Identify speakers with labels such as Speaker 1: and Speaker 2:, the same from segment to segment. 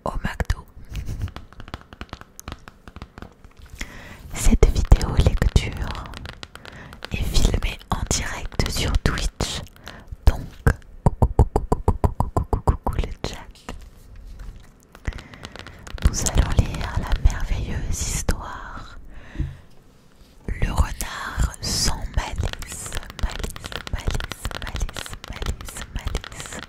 Speaker 1: au McDo. Cette vidéo lecture est filmée en direct sur Twitch, donc coucou le chat. Nous allons lire la merveilleuse histoire Le renard sans malice, malice, malice, malice, malice, malice.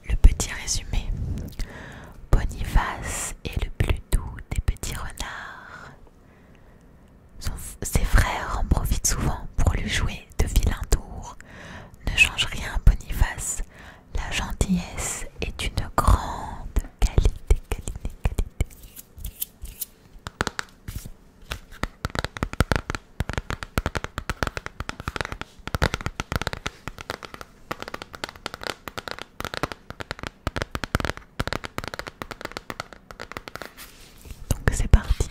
Speaker 1: Le petit résumé. Boniface est le plus doux des petits renards. Ses frères en profitent souvent pour lui jouer de vilains tours. Ne change rien, Boniface. La gentillesse est une grande qualité, qualité, qualité. Donc c'est parti.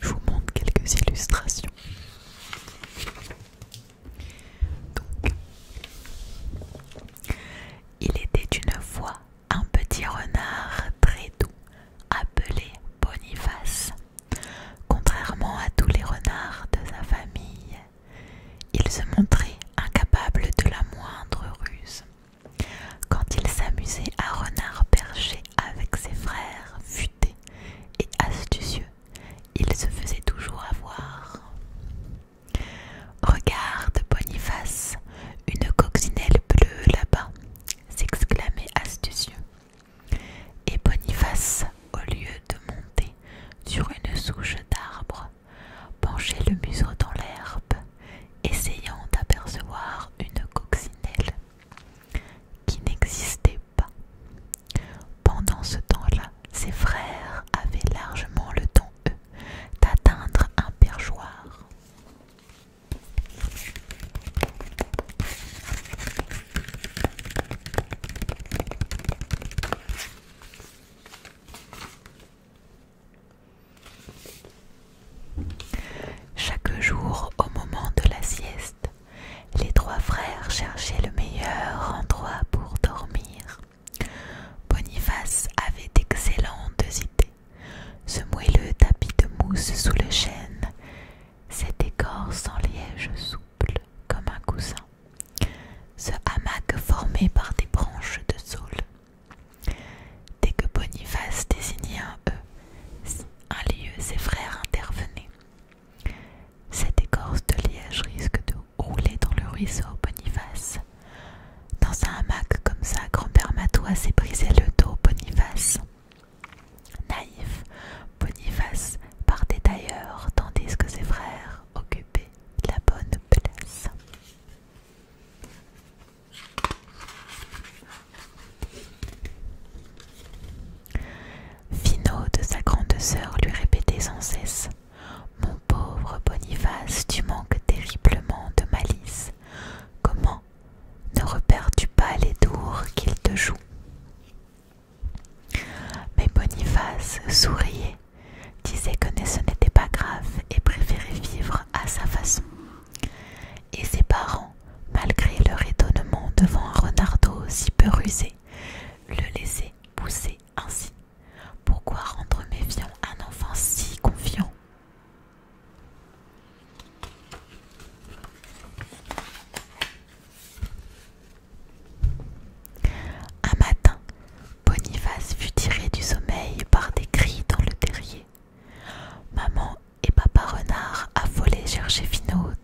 Speaker 1: Je vous montre quelques illustrations. Donc, il était une fois un petit renard très doux appelé Boniface. Contrairement à tous les renards de sa famille, il se montrait incapable de la moindre ruse. Quand il s'amusait à renard perché avec ses frères futés et astucieux, il se faisait toujours avoir. Regarde, Boniface, une coccinelle bleue là-bas, s'exclamait astucieux. Et Boniface, au lieu de monter sur une souche d'arbre, penchait le museau dans l'herbe, essayant d'apercevoir une coccinelle qui n'existait pas. Pendant ce temps-là, ses frères avaient largement le temps, eux, d'atteindre un perchoir. Chaque jour, au moment de la sieste, les trois frères cherchaient le meilleur endroit pour dormir. Boniface avait d'excellentes idées. Ce moelleux tapis de mousse sous le chêne, cette écorce en liège souple comme un coussin, ce hamac formé par des branches de saule. Dès que Boniface désignait un lieu, ses frères intervenaient. Cette écorce de liège risque de rouler dans le ruisseau, Boniface. Dans un hamac comme ça, grand-père Matois s'est brisé le dos, Boniface. Naïf, Boniface partait ailleurs, tandis que ses frères occupaient la bonne place. Finot, de sa grande sœur, lui répétait sans cesse: « Mon pauvre Boniface, tu manques terriblement de malice. Comment ne repères-tu pas les tours qu'il te joue ?» Mais Boniface souriait, disait que ce n'était pas grave et préférait vivre à sa façon. Et ses parents, malgré leur étonnement devant un renardeau si peu rusé, le laissaient pousser ainsi. Pourquoi rendre méfiant un enfant si confiant? Un matin, Boniface fut tiré du sommeil par des cris dans le terrier. Maman et papa renard affolaient chercher Finaude,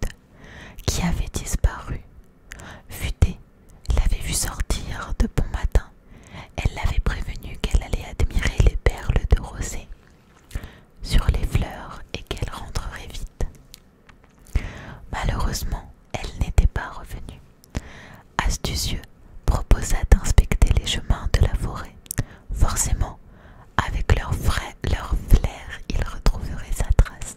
Speaker 1: qui avait disparu. Futé l'avait vu sortir de bon matin. Elle l'avait prévenu qu'elle allait admirer les perles de rosée sur les fleurs et qu'elle rentrerait vite. Malheureusement, elle n'était pas revenue. Astucieux proposa d'inspecter les chemins de la forêt. Forcément, avec leur flair, il retrouverait sa trace.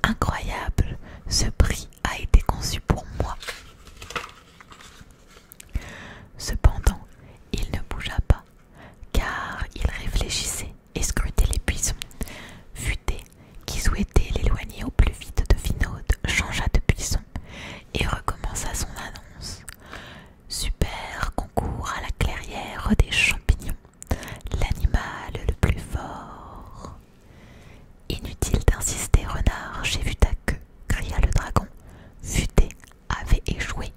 Speaker 1: incroyable, ce prix a été conçu pour moi. » Cependant, il ne bougea pas, car il réfléchissait et scrutait les buissons. Futé, qui souhaitait l'éloigner au plus vite de Vinod, changea de buisson et recommença son annonce. Super concours à la clairière des champignons, l'animal le plus fort. Inutile d'insister, renard, j'ai vu ta queue, cria le dragon. Futé avait échoué.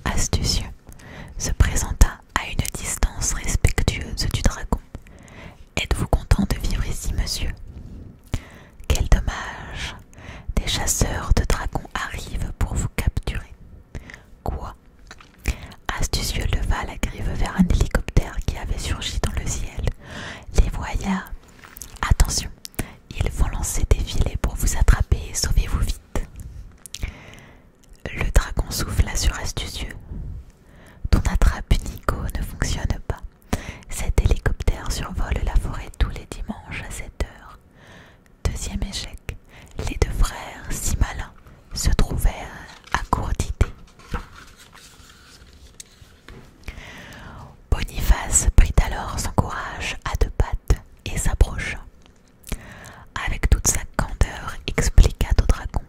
Speaker 1: Astucieux se présenta à une distance respectueuse du dragon. Êtes-vous content de vivre ici, monsieur? Quel dommage! Des chasseurs de dragons arrivent pour vous capturer. Quoi? Astucieux leva la grive vers un hélicoptère qui avait surgi dans le ciel. Les voilà. Attention, ils vont lancer des filets pour vous attraper et sauvez-vous vite. Le dragon souffla sur Astucieux. Ton attrape Nico ne fonctionne pas. Cet hélicoptère survole la forêt tous les dimanches à 7 heures. Deuxième échec. Les deux frères, si malins, se trouvèrent à court d'idées. Boniface prit alors son courage à deux pattes et s'approcha. Avec toute sa candeur, expliqua au dragon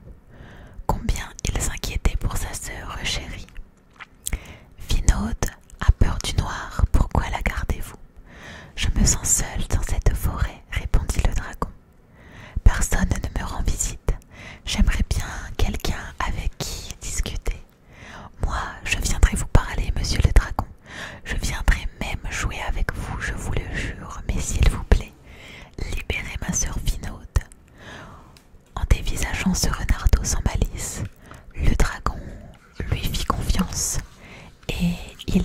Speaker 1: combien il s'inquiétait pour sa sœur chérie. Vinod a peur du noir, pourquoi la gardez-vous? Je me sens seule dans cette forêt, répondit le dragon. Personne ne me rend visite. J'aimerais bien quelqu'un avec qui discuter. Moi, je viendrai vous parler, monsieur le dragon. Je viendrai même jouer avec vous, je vous le jure. Mais s'il vous plaît, libérez ma sœur Vinod. En dévisageant ce renardeau sans malice, le dragon lui fit confiance et il